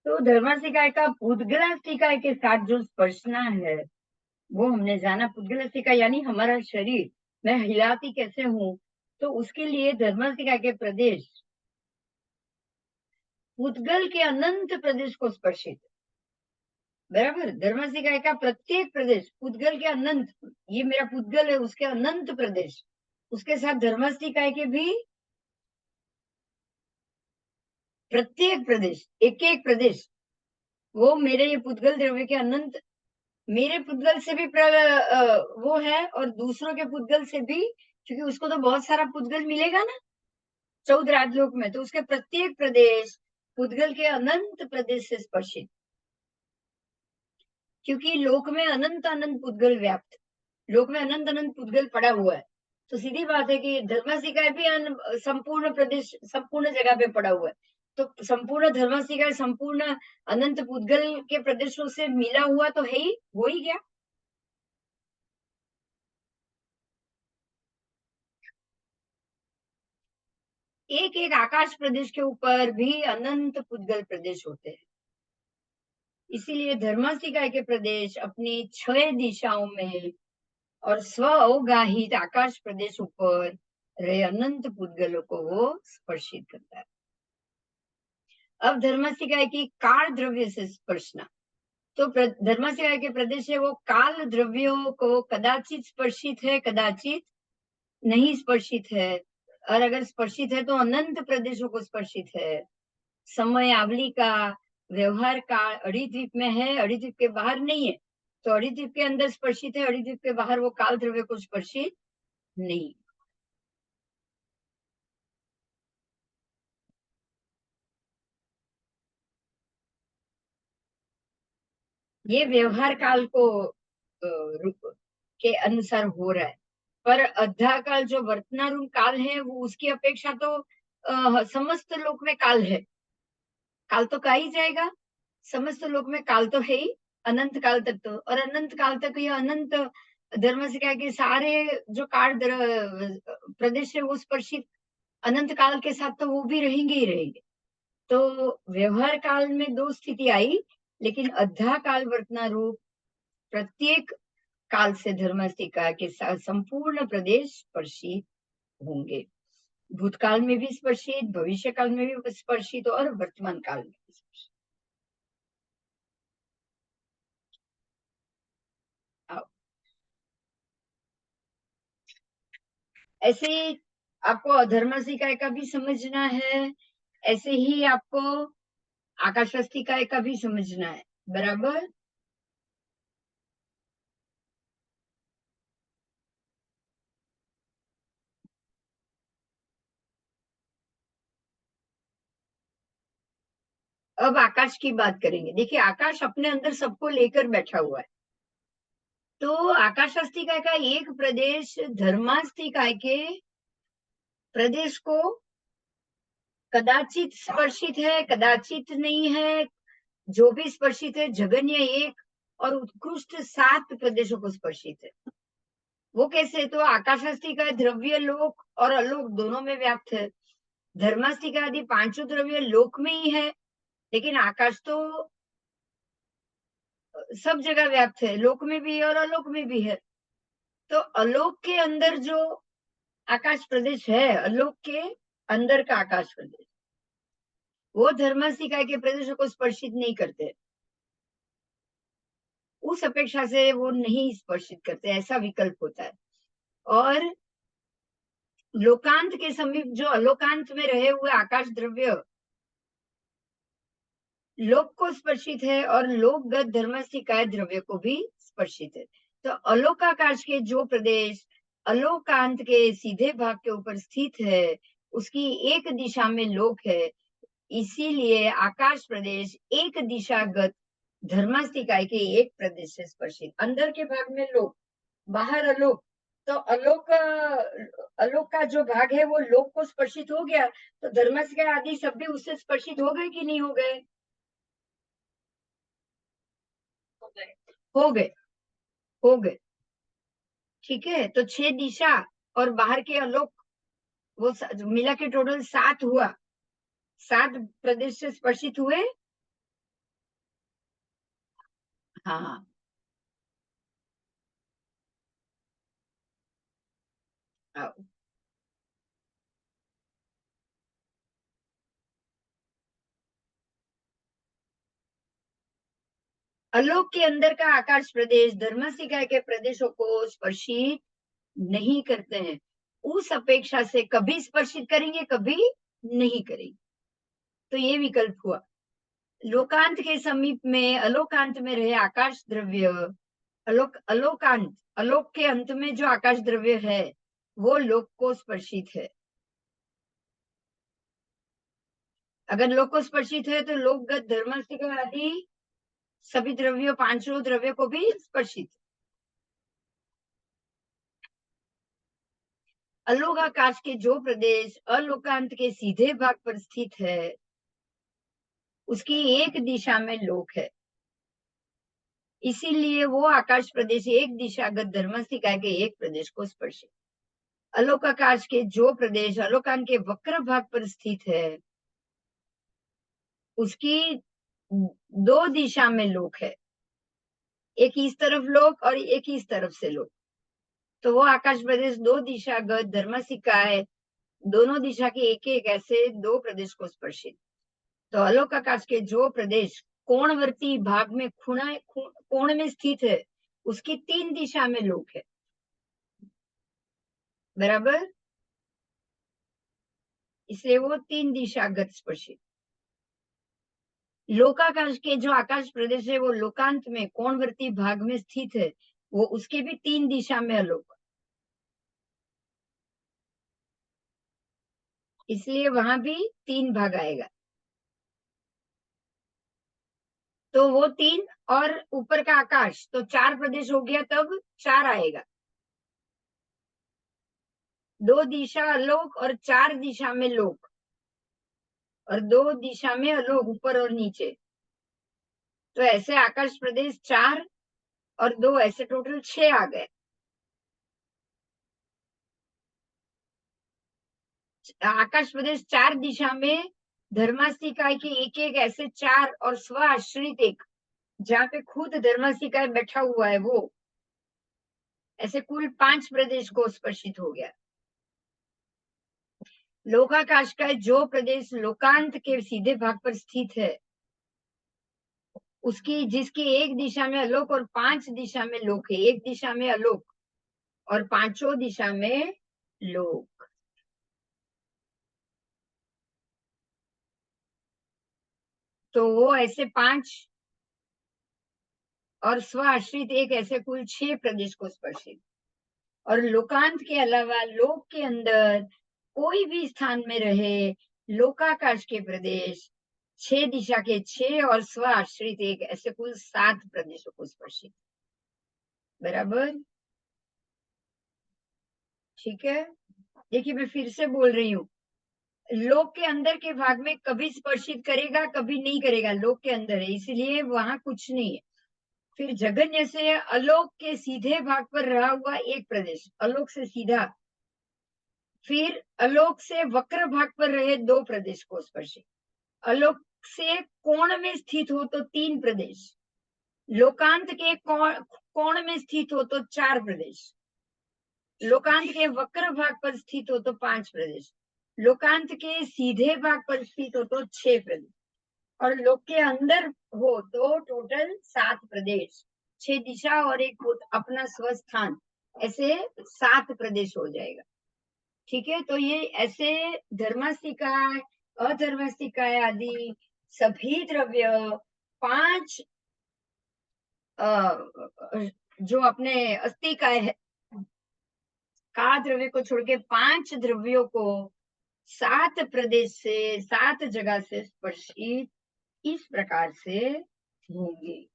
तो धर्मासिकाय का पुद्गलास्तिकाय के साथ जो स्पर्शना है वो हमने जाना। पुद्गलास्तिकाय यानी हमारा शरीर, मैं हिलाती कैसे हूँ, तो उसके लिए धर्मासिकाय के प्रदेश पुद्गल के अनंत प्रदेश को स्पर्शित, बराबर। धर्मासिकाय का प्रत्येक प्रदेश पुद्गल के अनंत, ये मेरा पुद्गल है उसके अनंत प्रदेश, उसके साथ धर्मासिकाय के भी प्रत्येक प्रदेश, एक एक प्रदेश, वो मेरे ये पुद्गल द्रव्य के अनंत, मेरे पुद्गल से भी वो है और दूसरों के पुद्गल से भी, क्योंकि उसको तो बहुत सारा पुद्गल मिलेगा ना 14 राजलोक में, तो उसके प्रत्येक प्रदेश पुद्गल के अनंत प्रदेश से स्पर्शित, क्योंकि लोक में अनंत अनंत पुद्गल व्याप्त, लोक में अनंत अनंत पुद्गल पड़ा हुआ है। तो सीधी बात है कि धर्मासिकाय भी संपूर्ण प्रदेश, संपूर्ण जगह पे पड़ा हुआ है। तो संपूर्ण धर्मासिकाय संपूर्ण अनंत पुद्गल के प्रदेशों से मिला हुआ तो है ही, हो ही गया। एक एक आकाश प्रदेश के ऊपर भी अनंत पुद्गल प्रदेश होते हैं। इसीलिए धर्मासिकाय के प्रदेश अपनी 6 दिशाओं में और स्व अवगाहित आकाश प्रदेश ऊपर रहे अनंत पुद्गलों को वो स्पर्शित करता है। अब धर्मासिकाय की काल द्रव्य से स्पर्शना, तो धर्मासिकाय के प्रदेश है वो काल द्रव्यों को कदाचित स्पर्शित है, कदाचित नहीं स्पर्शित है, और अगर स्पर्शित है तो अनंत प्रदेशों को स्पर्शित है। समय आवली का व्यवहार काल अड़ीद्वीप में है, अड़ीद्वीप के बाहर नहीं है, तो अड़ीद्वीप के अंदर स्पर्शित है, अड़ीद्वीप के बाहर वो काल द्रव्य को स्पर्शित नहीं। ये व्यवहार काल को रूप के अनुसार हो रहा है, पर अद्धा काल जो वर्तनारूप काल है वो उसकी अपेक्षा तो समस्त लोक में काल है, काल तो का ही जाएगा, समस्त लोक में काल तो है ही, अनंत काल तक तो, और अनंत काल तक ये अनंत धर्म से क्या कि सारे जो काल प्रदेश है वो स्पर्शित अनंत काल के साथ तो वो भी रहेंगे ही रहेंगे। तो व्यवहार काल में दो स्थिति आई, लेकिन अद्धा काल वर्तना रूप प्रत्येक काल से धर्मास्तिका के साथ संपूर्ण प्रदेश स्पर्शित होंगे, भूतकाल में भी स्पर्शित, भविष्य काल में भी स्पर्शित और वर्तमान काल में भी स्पर्शित। ऐसे ही आपको अधर्मासिकाय का भी समझना है, ऐसे ही आपको आकाशास्तिकाय का भी समझना है, बराबर। अब आकाश की बात करेंगे। देखिए आकाश अपने अंदर सबको लेकर बैठा हुआ है, तो आकाशास्तिकाय का एक प्रदेश धर्मास्तिकाय के प्रदेश को कदाचित स्पर्शित है, कदाचित नहीं है, जो भी स्पर्शित है जगन्य एक और उत्कृष्ट 7 प्रदेशों को स्पर्शित है। वो कैसे, तो आकाशास्तिकाय द्रव्य लोक और अलोक दोनों में व्याप्त है, धर्मास्तिकाय आदि पांचों द्रव्य लोक में ही है, लेकिन आकाश तो सब जगह व्याप्त है, लोक में भी है और अलोक में भी है। तो अलोक के अंदर जो आकाश प्रदेश है, अलोक के अंदर का आकाश प्रदेश, वो धर्मास्तिकाय के प्रदेशों को स्पर्शित नहीं करते, उस अपेक्षा से वो नहीं स्पर्शित करते, ऐसा विकल्प होता है। और लोकांत के समीप जो अलोकांत में रहे हुए आकाश द्रव्य लोक को स्पर्शित है और लोकगत धर्मास्तिकाय द्रव्य को भी स्पर्शित है। तो अलोकाकाश के जो प्रदेश अलोकांत के सीधे भाग के ऊपर स्थित है, उसकी एक दिशा में लोक है, इसीलिए आकाश प्रदेश एक दिशागत धर्मास्तिकाय के एक प्रदेश से स्पर्शित, अंदर के भाग में लोक, बाहर अलोक। तो अलोक अलोक का जो भाग है वो लोक को स्पर्शित हो गया, तो धर्मास्तिकाय आदि सब भी उससे स्पर्शित हो गए कि नहीं हो गए? हो गए, हो गए। ठीक है, तो 6 दिशा और बाहर के अलोक, वो मिला के टोटल 7 हुआ, 7 प्रदेश से स्पर्शित हुए, हाँ, आओ। आलोक के अंदर का आकाश प्रदेश धर्मसिका के प्रदेशों को स्पर्शित नहीं करते हैं। उस अपेक्षा से कभी स्पर्शित करेंगे, कभी नहीं करेंगे। तो ये विकल्प हुआ। लोकांत के समीप में अलोकांत में रहे आकाश द्रव्य, अलोकांत, अलोक के अंत में जो आकाश द्रव्य है वो लोक को स्पर्शित है। अगर लोक को स्पर्शित है तो लोकगत धर्मसिका आदि सभी द्रव्यों, पांचों द्रव्य को भी स्पर्शित। अलोकाकाश के जो प्रदेश अलोकांत के सीधे भाग पर स्थित है उसकी एक दिशा में लोक है, इसीलिए वो आकाश प्रदेश एक दिशागत धर्मसिका के एक प्रदेश को स्पर्शित। अलोकाकाश के जो प्रदेश अलोकांत के वक्र भाग पर स्थित है उसकी दो दिशा में लोक है, एक इस तरफ लोक और एक इस तरफ से लोक। तो वो आकाश प्रदेश दो दिशागत धर्मसिका है, दोनों दिशा के एक एक ऐसे दो प्रदेश को स्पर्शित। तो अलोकाकाश के जो प्रदेश कोणवर्ती भाग में कोण में स्थित है उसकी तीन दिशा में लोक है। बराबर, इसलिए वो तीन दिशागत स्पर्शित। लोकाकाश के जो आकाश प्रदेश है वो लोकांत में कोणवर्ती भाग में स्थित है, वो उसके भी तीन दिशा में अलोक, इसलिए वहां भी तीन भाग आएगा। तो वो तीन और ऊपर का आकाश तो चार प्रदेश हो गया, तब चार आएगा। दो दिशा अलोक और चार दिशा में लोक, और दो दिशा में अलोक ऊपर और नीचे। तो ऐसे आकाश प्रदेश चार और दो, ऐसे टोटल छह आ गए। आकाश प्रदेश चार दिशा में धर्मासिकाय के एक एक ऐसे चार, और स्व आश्रित एक जहाँ पे खुद धर्मासिकाय बैठा हुआ है वो, ऐसे कुल पांच प्रदेश को स्पर्शित हो गया। लोकाकाश का जो प्रदेश लोकांत के सीधे भाग पर स्थित है उसकी, जिसकी एक दिशा में अलोक और पांच दिशा में लोक है, एक दिशा में अलोक और पांचों दिशा में लोक। तो वो ऐसे पांच और स्व आश्रित एक, ऐसे कुल छह प्रदेश को स्पर्शित। और लोकांत के अलावा लोक के अंदर कोई भी स्थान में रहे लोकाकाश के प्रदेश छह दिशा के छह और स्व आश्रित एक, ऐसे कुल सात प्रदेशों को स्पर्शित। बराबर, ठीक है। देखिए मैं फिर से बोल रही हूँ, लोक के अंदर के भाग में कभी स्पर्शित करेगा, कभी नहीं करेगा, लोक के अंदर है इसलिए वहां कुछ नहीं है। फिर जगन्य से अलोक के सीधे भाग पर रहा हुआ एक प्रदेश, अलोक से सीधा, फिर अलोक से वक्र भाग पर रहे दो प्रदेश को स्पर्शित। अलोक से कोण में स्थित हो तो तीन प्रदेश, लोकांत के कोण में स्थित हो तो चार प्रदेश, लोकांत के वक्र भाग पर स्थित हो तो पांच प्रदेश, लोकांत के सीधे भाग पर स्थित हो तो छह प्रदेश, और लोक के अंदर हो तो टोटल सात प्रदेश, छह दिशा और एक अपना स्वस्थान, ऐसे सात प्रदेश हो जाएगा। ठीक है, तो ये ऐसे धर्मास्तिकाय, अधर्मास्तिकाय आदि सभी द्रव्य पांच जो अपने अस्तिकाय है का द्रव्य को छोड़ के पांच द्रव्यों को सात प्रदेश से, सात जगह से स्पर्शित इस प्रकार से होंगे।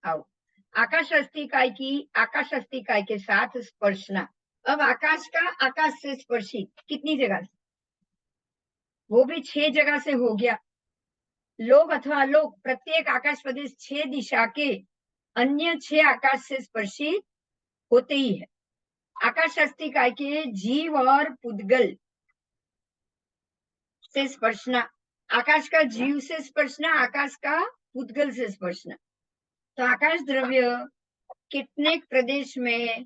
आओ, आकाश अस्तिकाय की आकाश अस्तिकाय के साथ स्पर्शना। अब आकाश का आकाश से स्पर्शित कितनी जगह से, वो भी छह जगह से हो गया। लोक अथवा लोक प्रत्येक आकाश प्रदेश छह दिशा के अन्य छह आकाश से स्पर्शित होते ही है। आकाश अस्तिकाय के जीव और पुद्गल से स्पर्शना, आकाश का जीव से स्पर्शना, आकाश का पूतगल से स्पर्शना। तो आकाश द्रव्य कितने प्रदेश में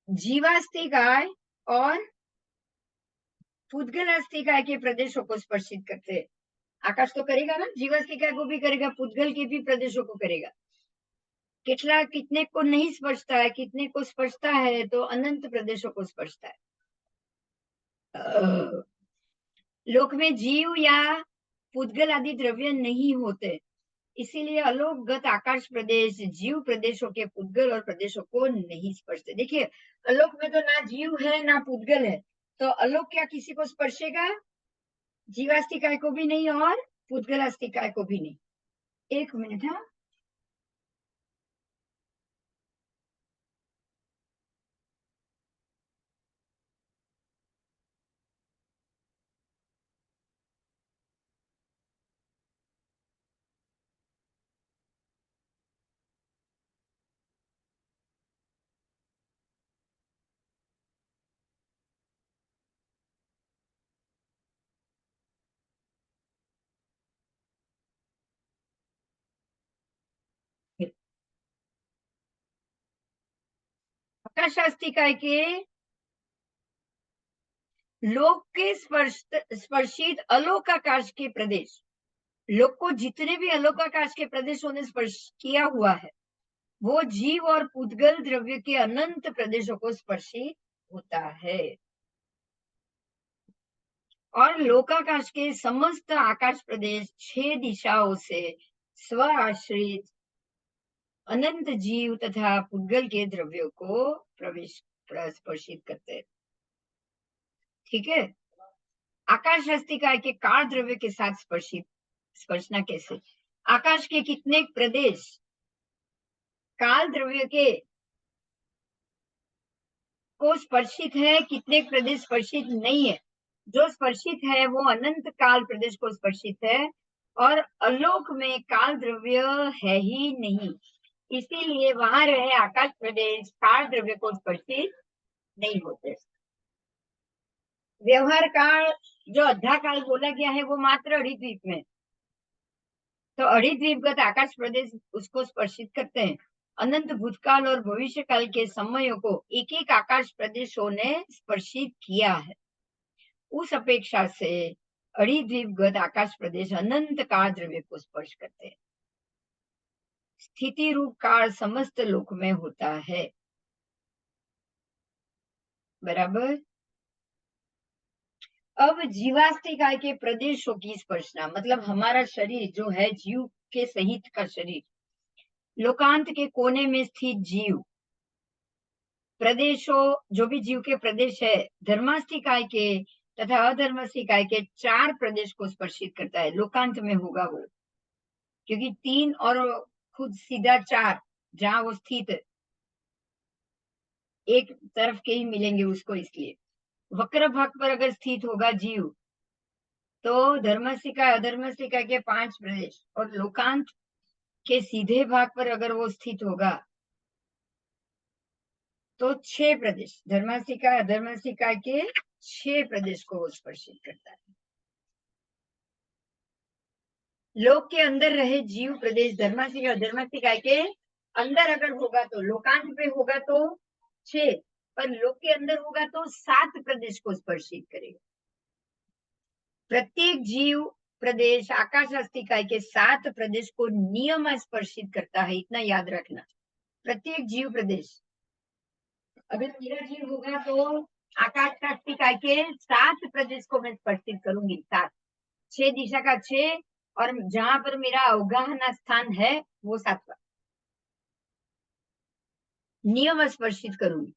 जीवास्तिकाय और पूतगलास्तिकाय के प्रदेशों को स्पर्शित करते हैं। आकाश तो करेगा ना, जीवास्तिकाय को भी करेगा, पूतगल के भी प्रदेशों को करेगा। कितने को नहीं स्पर्शता है, कितने को स्पर्शता है, तो अनंत प्रदेशों को स्पर्शता है। लोक में जीव या पूतगल आदि द्रव्य नहीं होते, इसीलिए अलोकगत आकाश प्रदेश जीव प्रदेशों के पूतगल और प्रदेशों को नहीं स्पर्शते। देखिए, अलोक में तो ना जीव है ना पूतगल है, तो अलोक क्या किसी को स्पर्शेगा? जीवास्तिकाय को भी नहीं और पूतगलास्तिकाय को भी नहीं। एक मिनट। हाँ, आकाशास्तिकाय के लोक के स्पर्शित अलोकाकाश के प्रदेश, लोक को जितने भी अलोकाकाश के प्रदेशों ने स्पर्श किया हुआ है, वो जीव और पूतगल द्रव्य के अनंत प्रदेशों को स्पर्शित होता है। और लोकाकाश के समस्त आकाश प्रदेश 6 दिशाओं से स्व आश्रित अनंत जीव तथा पूतगल के द्रव्यों को स्पर्शित करते हैं। ठीक है। आकाश हस्तिकाय के काल द्रव्य के साथ स्पर्शना कैसे? आकाश के कितने प्रदेश काल द्रव्य के को स्पर्शित है, कितने प्रदेश स्पर्शित नहीं है? जो स्पर्शित है वो अनंत काल प्रदेश को स्पर्शित है, और अलोक में काल द्रव्य है ही नहीं, इसीलिए वहां रहे आकाश प्रदेश काल द्रव्य को स्पर्शित नहीं होते। व्यवहार काल जो अद्धा काल बोला गया है वो मात्र अड़ीद्वीप में, तो अड़ीद्वीपगत आकाश प्रदेश उसको स्पर्शित करते हैं। अनंत भूतकाल और भविष्य काल के समयों को एक एक आकाश प्रदेशों ने स्पर्शित किया है। उस अपेक्षा से अड़ीद्वीपगत आकाश प्रदेश अनंत काल द्रव्य को स्पर्श करते हैं। स्थिति रूप काल समस्त लोक में होता है। बराबर। अब जीवास्तिकाय के प्रदेशों की स्पर्शना, मतलब हमारा शरीर जो है जीव के सहित का शरीर, लोकांत के कोने में स्थित जीव प्रदेशों, जो भी जीव के प्रदेश है, धर्मास्तिकाय के तथा अधर्मास्तिकाय के 4 प्रदेश को स्पर्शित करता है। लोकांत में होगा वो, क्योंकि 3 और खुद सीधा 4 जहां वो स्थित एक तरफ के ही मिलेंगे उसको, इसलिए वक्र भाग पर अगर स्थित होगा जीव, तो धर्मास्तिकाय अधर्मास्तिकाय के 5 प्रदेश, और लोकांत के सीधे भाग पर अगर वो स्थित होगा तो 6 प्रदेश, धर्मास्तिकाय अधर्मास्तिकाय के 6 प्रदेश को वो स्पर्शित करता है। लोक के अंदर रहे जीव प्रदेश धर्मास्तिकाय अधर्मास्तिकाय के अंदर अगर होगा तो लोकांत पे होगा तो 6, पर लोक के अंदर होगा तो 7 प्रदेश को स्पर्शित करेगा। प्रत्येक जीव प्रदेश आकाश अस्तिकाय के 7 प्रदेश को नियम स्पर्शित करता है, इतना याद रखना। प्रत्येक जीव प्रदेश, अगर मेरा जीव होगा तो आकाश अस्तिकाय के 7 प्रदेश को मैं स्पर्शित करूंगी। 7, 6 दिशा का 6, और जहां पर मेरा अवगाहना स्थान है वो 7वां नियम स्पर्शित करूंगी।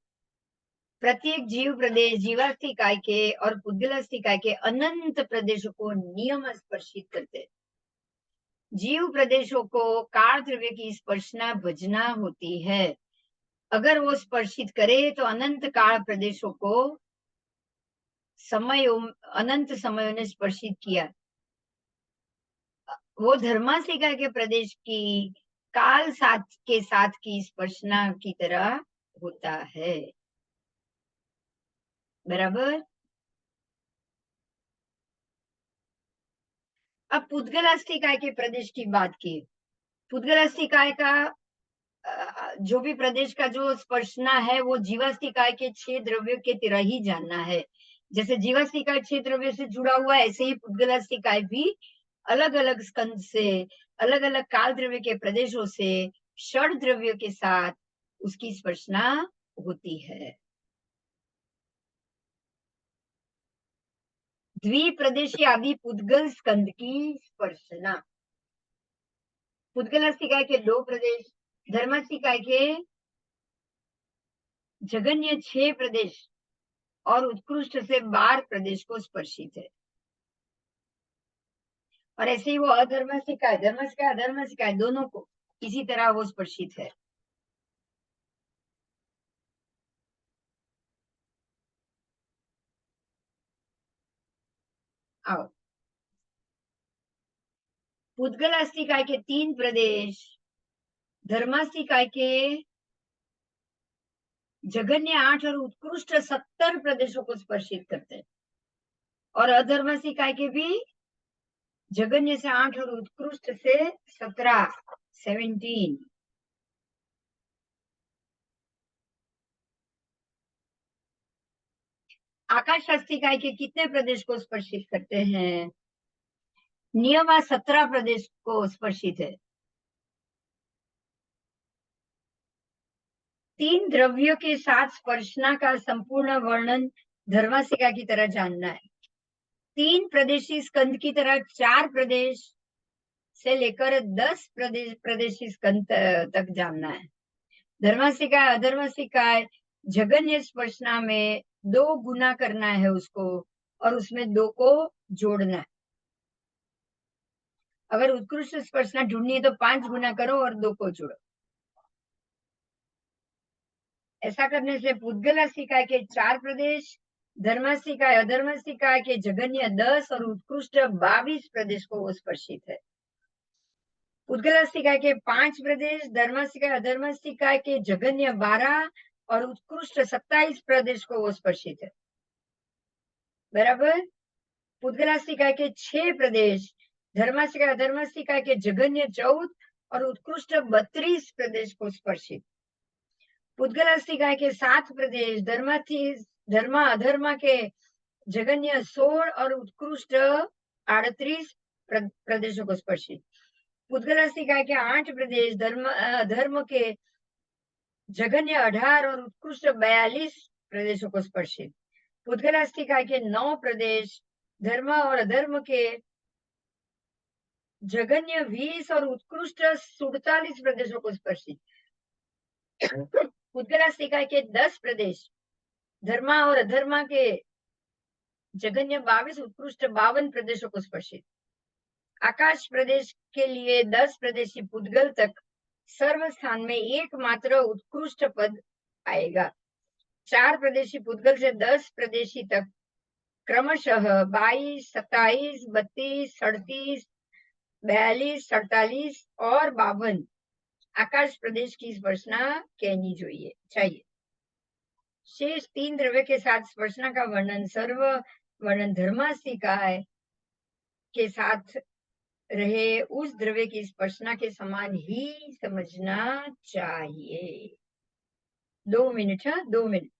प्रत्येक जीव प्रदेश जीवास्तिकाय के और पूतगलास्तिकाय के अनंत प्रदेशों को नियम स्पर्शित करते हैं। जीव प्रदेशों को काल द्रव्य की स्पर्शना भजना होती है। अगर वो स्पर्शित करे तो अनंत काल प्रदेशों को अनंत समयों ने स्पर्शित किया, वो धर्मास्तिकाय के प्रदेश की काल साथ के साथ की स्पर्शना की तरह होता है। बराबर। अब पुद्गलास्तिकाय के प्रदेश की बात की। पुद्गलास्तिकाय का जो भी प्रदेश का जो स्पर्शना है वो जीवास्तिकाय के 6 द्रव्यों के तरह ही जानना है। जैसे जीवास्तिकाय 6 द्रव्यों से जुड़ा हुआ है, ऐसे ही पुद्गलास्तिकाय भी अलग अलग स्कंद से, अलग अलग काल द्रव्य के प्रदेशों से, षड द्रव्यों के साथ उसकी स्पर्शना होती है। द्विप्रदेशीय आदि पुद्गल स्कंद की स्पर्शना। पुद्गलास्तिकाय के 2 प्रदेश, धर्मास्तिकाय के जघन्य 6 प्रदेश और उत्कृष्ट से 12 प्रदेश को स्पर्शित है। और ऐसे ही वो अधर्मास्तिकाय, धर्मास्तिकाय, अधर्मास्तिकाय दोनों को इसी तरह वो स्पर्शित है। आओ, पुद्गलास्तिकाय के 3 प्रदेश धर्मास्तिकाय के जघन्य 8 और उत्कृष्ट 70 प्रदेशों को स्पर्शित करते हैं, और अधर्मास्तिकाय के भी जघन्य से 8 और उत्कृष्ट से 17। आकाशास्तिकाय के कितने प्रदेश को स्पर्शित करते हैं? नियम 17 प्रदेश को स्पर्शित है। 3 द्रव्यों के साथ स्पर्शना का संपूर्ण वर्णन धर्मास्तिका की तरह जानना है। 3 प्रदेशी स्कंद की तरह 4 प्रदेश से लेकर 10 प्रदेशी स्कंद तक जानना है। धर्मास्तिकाय, अधर्मास्तिकाय, जघन्य स्पर्शना में 2 गुना करना है उसको, और उसमें 2 को जोड़ना है। अगर उत्कृष्ट स्पर्शना ढूंढनी है तो 5 गुना करो और 2 को जोड़ो। ऐसा करने से पुद्गलास्तिकाय के 4 प्रदेश, धर्मास्तिकाय, अधर्मास्तिकाय के जघन्य 10 और उत्कृष्ट 22 प्रदेश को वो स्पर्शित है। पुद्गलास्तिकाय के 5 प्रदेश, धर्मास्तिकाय, अधर्मास्तिकाय के जघन्य 12 और उत्कृष्ट 27 प्रदेश को वो स्पर्शित है। बराबर। पुद्गलास्तिकाय के 6 प्रदेश, धर्मास्तिकाय, अधर्मास्तिकाय के जघन्य 14 और उत्कृष्ट 32 प्रदेश को स्पर्शित। पुद्गलास्तिकाय के 7 प्रदेश, धर्मा अधर्मा के जघन्य 16 और उत्कृष्ट 38 प्रदेशों को स्पर्शित। पुद्गलास्तिकाय के 8 प्रदेश, धर्म के जघन्य 18 और उत्कृष्ट 42 प्रदेशों को स्पर्शित। पुद्गलास्तिकाय के 9 प्रदेश, धर्म और अधर्म के जघन्य 20 और उत्कृष्ट 47 प्रदेशों को स्पर्शित। पुद्गलास्तिकाय के 10 प्रदेश, धर्मा और अधर्मा के जघन्य 22, उत्कृष्ट 52 प्रदेशों को स्पर्शित। आकाश प्रदेश के लिए 10 प्रदेशी पुद्गल तक सर्व स्थान में एकमात्र उत्कृष्ट पद आएगा। 4 प्रदेशी पुद्गल से 10 प्रदेशी तक क्रमशः 22, 27, 32, 37, 42, 47 और 52 आकाश प्रदेश की स्पर्शना कहनी चाहिए। शेष 3 द्रव्य के साथ स्पर्शना का वर्णन धर्मास्तिकाय के साथ रहे उस द्रव्य की स्पर्शना के समान ही समझना चाहिए। 2 मिनट, 2 मिनट।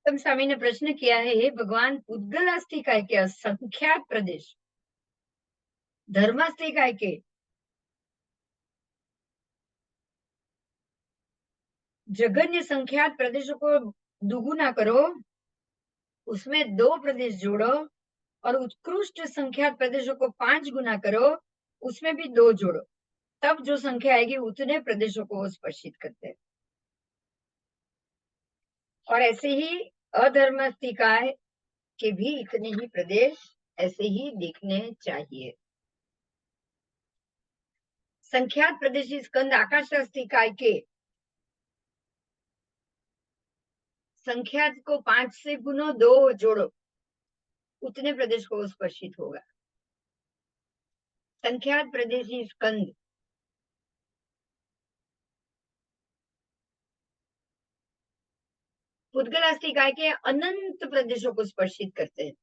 तम स्वामी ने प्रश्न किया है, हे भगवान, पुद्गलास्तिकाय के असंख्यात प्रदेश धर्मास्तिकाय के जघन्य संख्यात प्रदेशों को दुगुना करो, उसमें 2 प्रदेश जोड़ो, और उत्कृष्ट संख्यात प्रदेशों को 5 गुना करो, उसमें भी 2 जोड़ो। तब जो संख्या आएगी उतने प्रदेशों को वो स्पर्शित करते हैं। और ऐसे ही अधर्मास्तिकाय के भी इतने ही प्रदेश ऐसे ही दिखने चाहिए। संख्यात प्रदेशी स्कंद आकाशास्तिकाय के संख्यात को 5 से गुनो 2 जोड़ो, उतने प्रदेश को स्पर्शित होगा। संख्यात प्रदेशी स्कंद पुद्गलास्तिकाय के अनंत प्रदेशों को स्पर्शित करते हैं।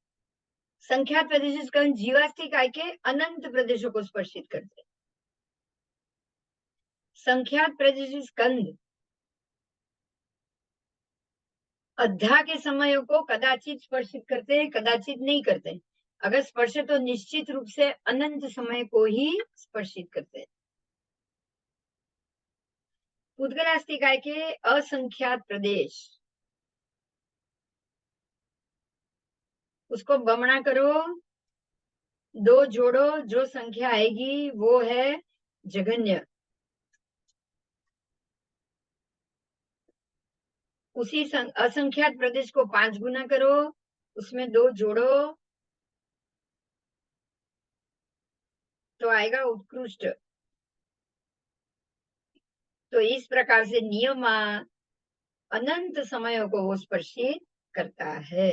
संख्यात प्रदेशी स्कंद जीवास्तिकाय के अनंत प्रदेशों को स्पर्शित करते हैं। संख्यात प्रदेशी स्कंद अध्या के समयों को कदाचित स्पर्शित करते हैं, कदाचित नहीं करते। अगर स्पर्श तो निश्चित रूप से अनंत समय को ही स्पर्शित करते हैं। पुद्गलास्तिकाय के असंख्यात प्रदेश, उसको बमणा करो, 2 जोड़ो, जो संख्या आएगी वो है जघन्य। उसी असंख्यात प्रदेश को 5 गुना करो, उसमें 2 जोड़ो तो आएगा उत्कृष्ट। तो इस प्रकार से नियम अनंत समयों को वो स्पर्शित करता है।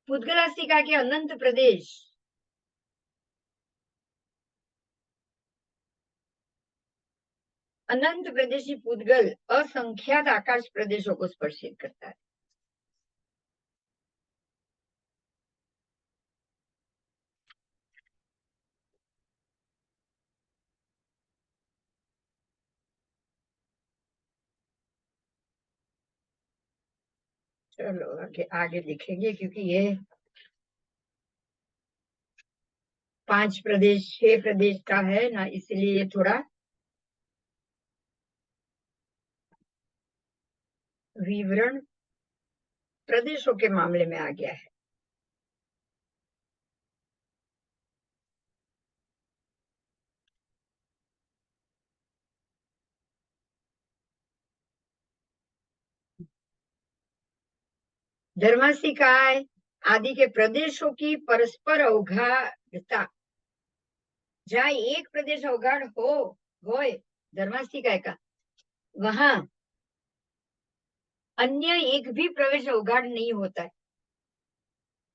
पुद्गलास्तिका के अनंत प्रदेश अनंत प्रदेशी पुद्गल असंख्यात आकाश प्रदेशों को स्पर्शित करता है। चलो आगे आगे लिखेंगे, क्योंकि ये 5 प्रदेश 6 प्रदेश का है ना, इसलिए ये थोड़ा विवरण प्रदेशों के मामले में आ गया है। धर्मास्तिकाय आदि के प्रदेशों की परस्पर अवगाढ़ता, जहाँ एक प्रदेश अवगाढ़ होए धर्मास्तिकाय का, वहां अन्य एक भी प्रवेश अवगाढ़ नहीं होता है।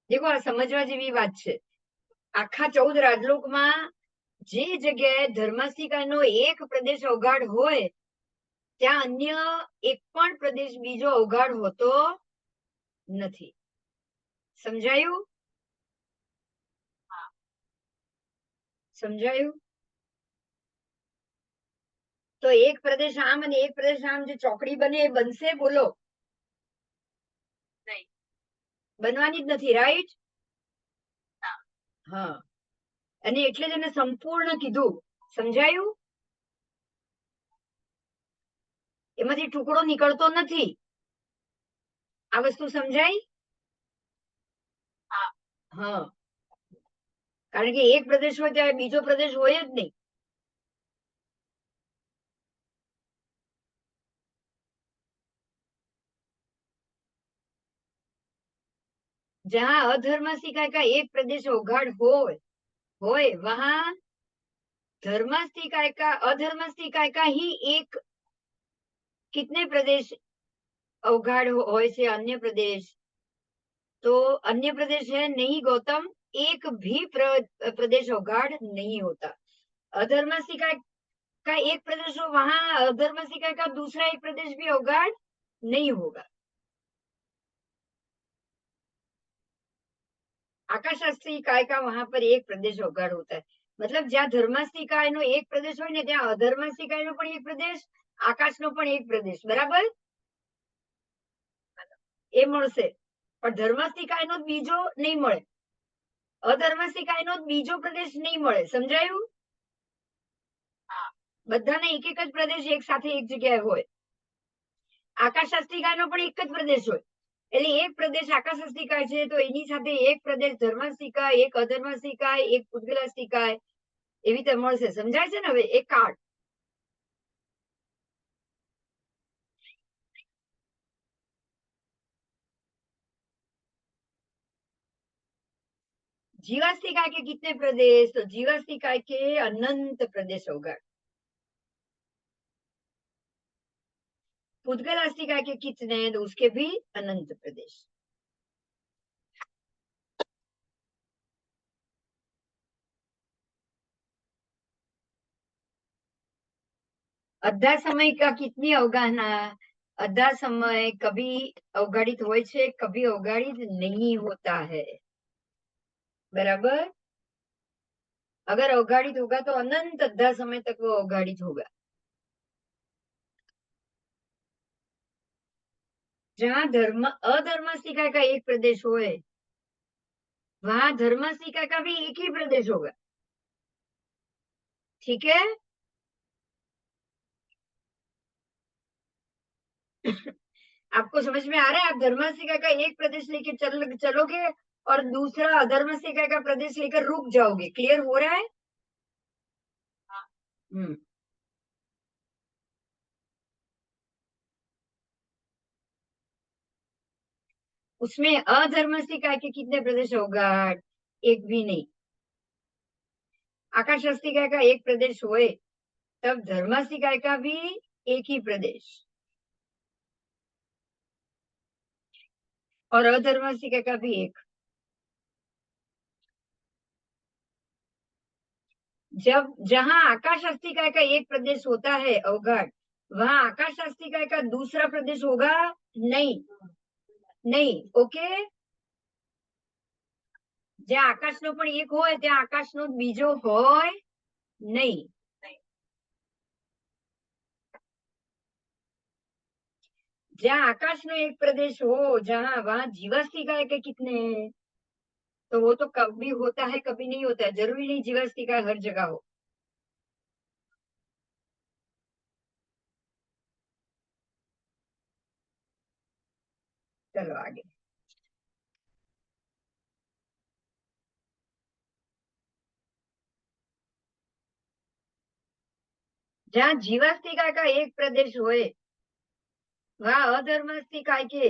देखो आ समझवा जेवी बात छे। आखा 14 રાજલોકમાં જે જગ્યાએ ધર્માસ્તિકાનો એક પ્રદેશ અવગાઢ હોય ત્યાં અન્ય એક પણ પ્રદેશ બીજો અવગાઢ હોતો નથી। સમજાયું? સમજાયું? તો એક પ્રદેશ આમ અને એક પ્રદેશ આમ જે ચોકડી બને એ બનશે? બોલો નહીં, બનવાની જ નથી, રાઈટ? હા, અને એટલે જ એને સંપૂર્ણ કીધું। સમજાયું? એમાંથી ટુકડો નીકળતો નથી। આ વસ્તુ સમજાય? હા, કારણ કે એક પ્રદેશ હોય ત્યારે બીજો પ્રદેશ હોય જ નહીં। जहाँ अधर्मास्तिकाय का एक प्रदेश अवगाढ़ होए वहां धर्मास्तिकाय का अधर्मास्तिकाय का ही एक कितने प्रदेश अवगाढ़ होए से अन्य प्रदेश, तो अन्य प्रदेश है नहीं गौतम, एक भी प्रदेश अवगाढ़ नहीं होता। अधर्मास्तिकाय का एक प्रदेश हो, वहां अधर्मास्तिकाय का दूसरा एक प्रदेश भी अवगाढ़ नहीं होगा। आकाशास्तिकाय का वहां पर एक प्रदेश अवगाढ़ होता है। मतलब ज्યાં ધર્માસ્તિકાયનો એક પ્રદેશ હોય ને ત્યાં અધર્માસ્તિકાયનો પણ એક પ્રદેશ, આકાશનો પણ એક પ્રદેશ, બરાબર? એ મળશે, પણ ધર્માસ્તિકાયનો બીજો નહીં મળે, અધર્માસ્તિકાયનો બીજો પ્રદેશ નહીં મળે। સમજાયું? બધાને એક એક જ પ્રદેશ એક સાથે એક જગ્યાએ હોય। આકાશાસ્તિકાયનો પણ એક જ પ્રદેશ હોય, એટલે એક પ્રદેશ આકાશાસ્તિકાય છે તો એની સાથે એક પ્રદેશ ધર્માસ્તિકાય, એક અધર્માસ્તિકાય, એક પુદ્ગલાસ્તિકાય, એવી રીતે મળશે. સમજાય છે ને હવે એક કાર્ડ. जीवास्तिका के कितने प्रदेश? तो जीवास्तिका के अनंत प्रदेश होगा. पुद्गलास्तिका के कितने? तो उसके भी अनंत प्रदेश. અડધા સમય का कितनी अवगाहना? અડધા समय कभी अवगाड़ित હોય છે, कभी अवगाड़ित नहीं होता है. बराबर. अगर अवगाड़ित होगा तो अनंत अद्धा समय तक वो अवगाड़ित होगा. जहाँ धर्म अधर्मास्तिका का एक प्रदेश होए, वहां धर्मास्तिका का भी एक ही प्रदेश होगा. ठीक है. आपको समझ में आ रहा है? आप धर्मास्तिका का एक प्रदेश लेके चलोगे और दूसरा अधर्मास्तिका का प्रदेश लेकर रुक जाओगे. क्लियर हो रहा है? हम्म. उसमें अधर्मास्तिका के कितने प्रदेश होगा? एक भी नहीं. आकाशास्तिका का एक प्रदेश होए तब धर्मास्तिका का भी एक ही प्रदेश और अधर्मास्तिका का भी एक. जब जहां आकाशास्तिका का एक प्रदेश होता है अवघड़, वहां आकाशास्तिका का दूसरा प्रदेश होगा नहीं. नहीं. ओके. જ્યાં આકાશનો પણ એક હોય ત્યાં આકાશનો બીજો હોય નહીં. जहाँ आकाश नो एक प्रदेश हो जहाँ वहां जीवास्तिका के कितने? तो वो तो कभी होता है कभी नहीं होता है. जरूरी नहीं जीवास्तिका हर जगह हो. चलो आगे. जहाँ जीवास्तिका का एक प्रदेश होए वहां अधर्मास्तिका के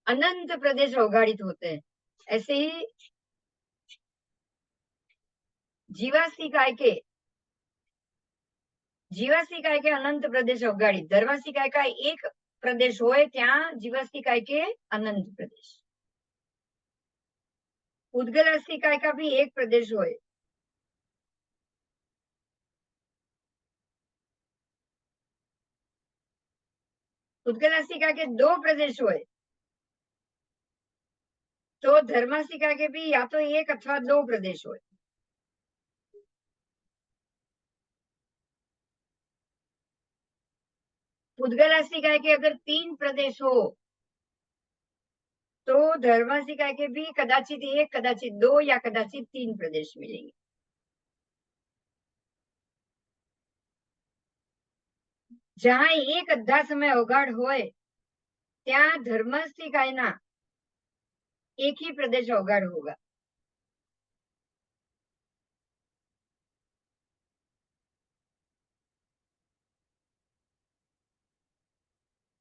अनंत प्रदेश अवगाड़ित होते हैं. ऐसे ही जीवास्तिका के अनंत प्रदेश अवगाड़ित. धर्मास्तिका का एक प्रदेश होए ત્યાં जीवास्तिका के अनंत प्रदेश. उद्गलास्तिका का भी एक प्रदेश होए. उद्गलास्तिका के दो प्रदेश होए तो धर्मास्तिका के भी या तो एक अथवा दो प्रदेश होए. उद्गलास्तिका के अगर तीन प्रदेश हो तो धर्मास्तिका के भी कदाचित एक, कदाचित दो या कदाचित तीन प्रदेश मिलेंगे. जहां एक अद्धा समय अवगाड़ होए ત્યાં ધર્માસ્તિકાના एक ही प्रदेश अवगाड़ होगा.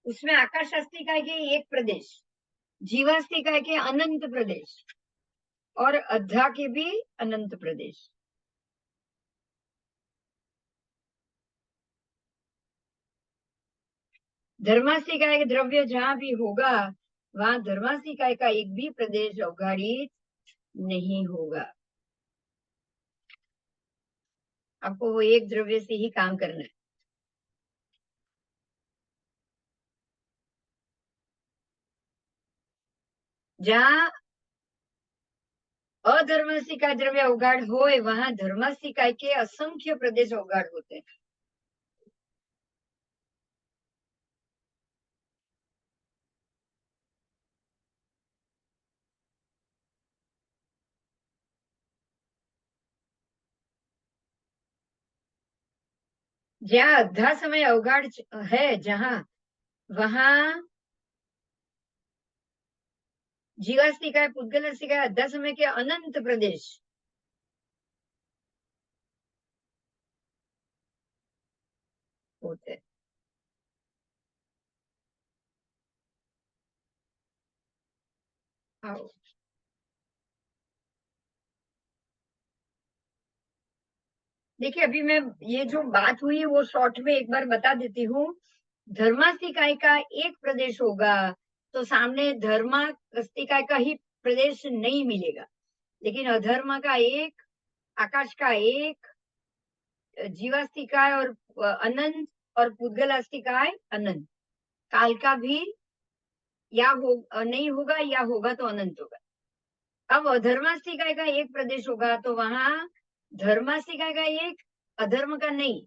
उसमें आकाशास्तिका के एक प्रदेश, जीवास्तिका के अनंत प्रदेश और अद्धा के भी अनंत प्रदेश. धर्मास्तिका के द्रव्य जहां भी होगा वहां धर्मास्तिका का एक भी प्रदेश अवगाड़ित नहीं होगा. आपको वो एक द्रव्य से ही काम करना है. जहां अधर्मास्तिका द्रव्य अवगाड़ होए वहां धर्मास्तिका के असंख्य प्रदेश अवगाड़ होते हैं. जहाँ अद्धा समय अवगाड़ है जहां वहां जीवास्तिकाय, पुद्गलास्तिकाय, अध्यासमय के अनंत प्रदेश होते हैं। हाँ, देखिए अभी मैं ये जो बात हुई वो शॉर्ट में एक बार बता देती हूँ। धर्मास्तिकाय का एक प्रदेश होगा तो सामने धर्मास्तिकाय का ही प्रदेश नहीं मिलेगा, लेकिन अधर्म का एक, आकाश का एक, जीवास्तिकाय और अनंत, और पुद्गलास्तिकाय अनंत, काल का भी या नहीं होगा या होगा तो अनंत होगा। अब अधर्मास्तिकाय का एक प्रदेश होगा तो वहां धर्मास्तिकाय का एक, अधर्म का नहीं,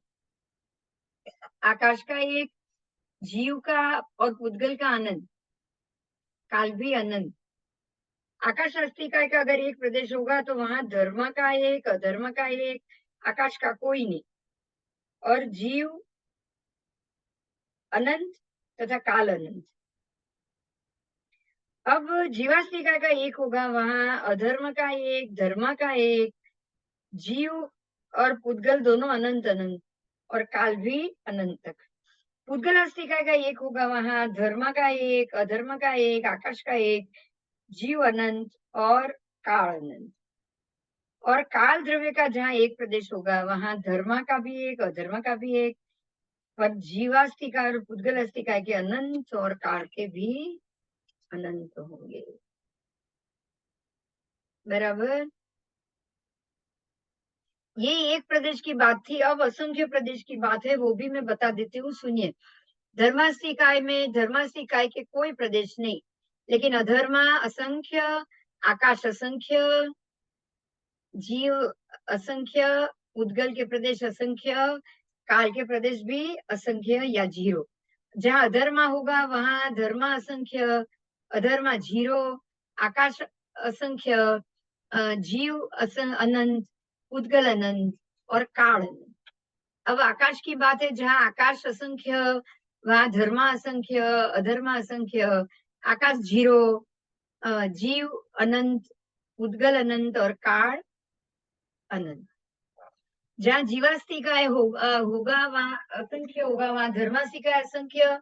आकाश का एक, जीव का और पुद्गल का अनंत, काल भी अनंत। आकाश अस्तिकाय का अगर एक प्रदेश होगा तो वहां धर्म का एक, अधर्म का एक, आकाश का कोई नहीं, और जीव अनंत तथा काल अनंत। अब जीवास्तिकाय का एक होगा वहां अधर्म का एक, धर्म का एक, जीव और पुद्गल दोनों अनंत अनंत, और काल भी अनंत तक। पुद्गलास्तिकाय का एक होगा वहां धर्म का एक, अधर्म का एक, आकाश का एक, जीव अनंत और काल अनंत। और काल द्रव्य का जहाँ एक प्रदेश होगा वहां धर्म का भी एक, अधर्म का भी एक, पर जीवास्तिकाय और पुद्गलास्तिकाय के अनंत और काल के भी अनंत होंगे। बराबर। ये एक प्रदेश की बात थी, अब असंख्य प्रदेश की बात है, वो भी मैं बता देती हूँ, सुनिए। धर्मास्तिकाय में धर्मास्तिकाय के कोई प्रदेश नहीं, लेकिन अधर्मा असंख्य, आकाश असंख्य, जीव असंख्य, उद्गल के प्रदेश असंख्य, काल के प्रदेश भी असंख्य या जीरो। जहाँ अधर्मा होगा वहां धर्मा असंख्य, अधर्मा जीरो, आकाश असंख्य, जीव अनंत, उद्गल अनंत और काल अनंत। अब आकाश की बात है, जहाँ आकाश असंख्य वहां धर्मा असंख्य, अधर्मा असंख्य, आकाश जीरो, जीव अनंत, उद्गल अनंत और काल अनंत। जहाँ जीवास्तिकाय होगा वहां असंख्य होगा, वहां धर्मास्तिकाय असंख्य,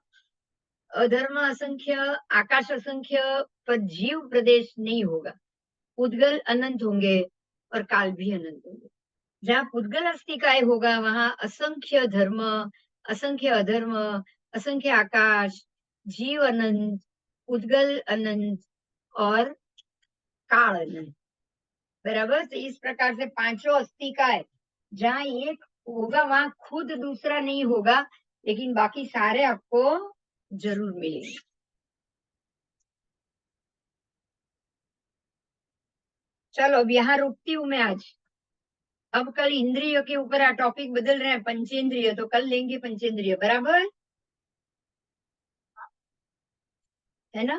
अधर्म असंख्य, आकाश असंख्य, पर जीव प्रदेश नहीं होगा। उद्गल अनंत होंगे और काल भी अनंत होंगे। जहाँ पुद्गल अस्तिकाय होगा वहां असंख्य धर्म, असंख्य अधर्म, असंख्य आकाश, जीव अनंत, उद्गल अनंत और काल अनंत। बराबर। तो इस प्रकार से पांचों अस्तिकाय, जहाँ एक होगा वहां खुद दूसरा नहीं होगा, लेकिन बाकी सारे आपको जरूर मिलेंगे। चलो अब यहाँ रुकती हूँ मैं आज। अब कल इंद्रियों के ऊपर टॉपिक बदल रहे हैं, पंचेंद्रिय, तो कल लेंगे पंचेंद्रिय। बराबर है ना?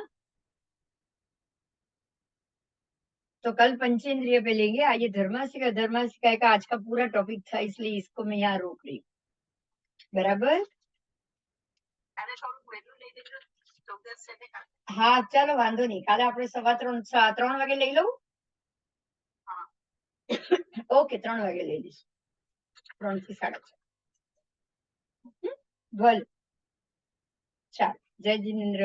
तो कल पंचेंद्रिय पे लेंगे। आइए, धर्मासिका धर्मासिका का आज का पूरा टॉपिक था, इसलिए इसको मैं यहाँ रोक रही हूँ। बराबर। હા ચાલો વાંધો નહીં, કાલે આપણે 3:15 વાગે લઈ લઉં. ઓકે, 3 વાગે લઈ લઈશું. 3 થી 4:30. ભલે. ચાલો, જય જિનેન્દ્ર.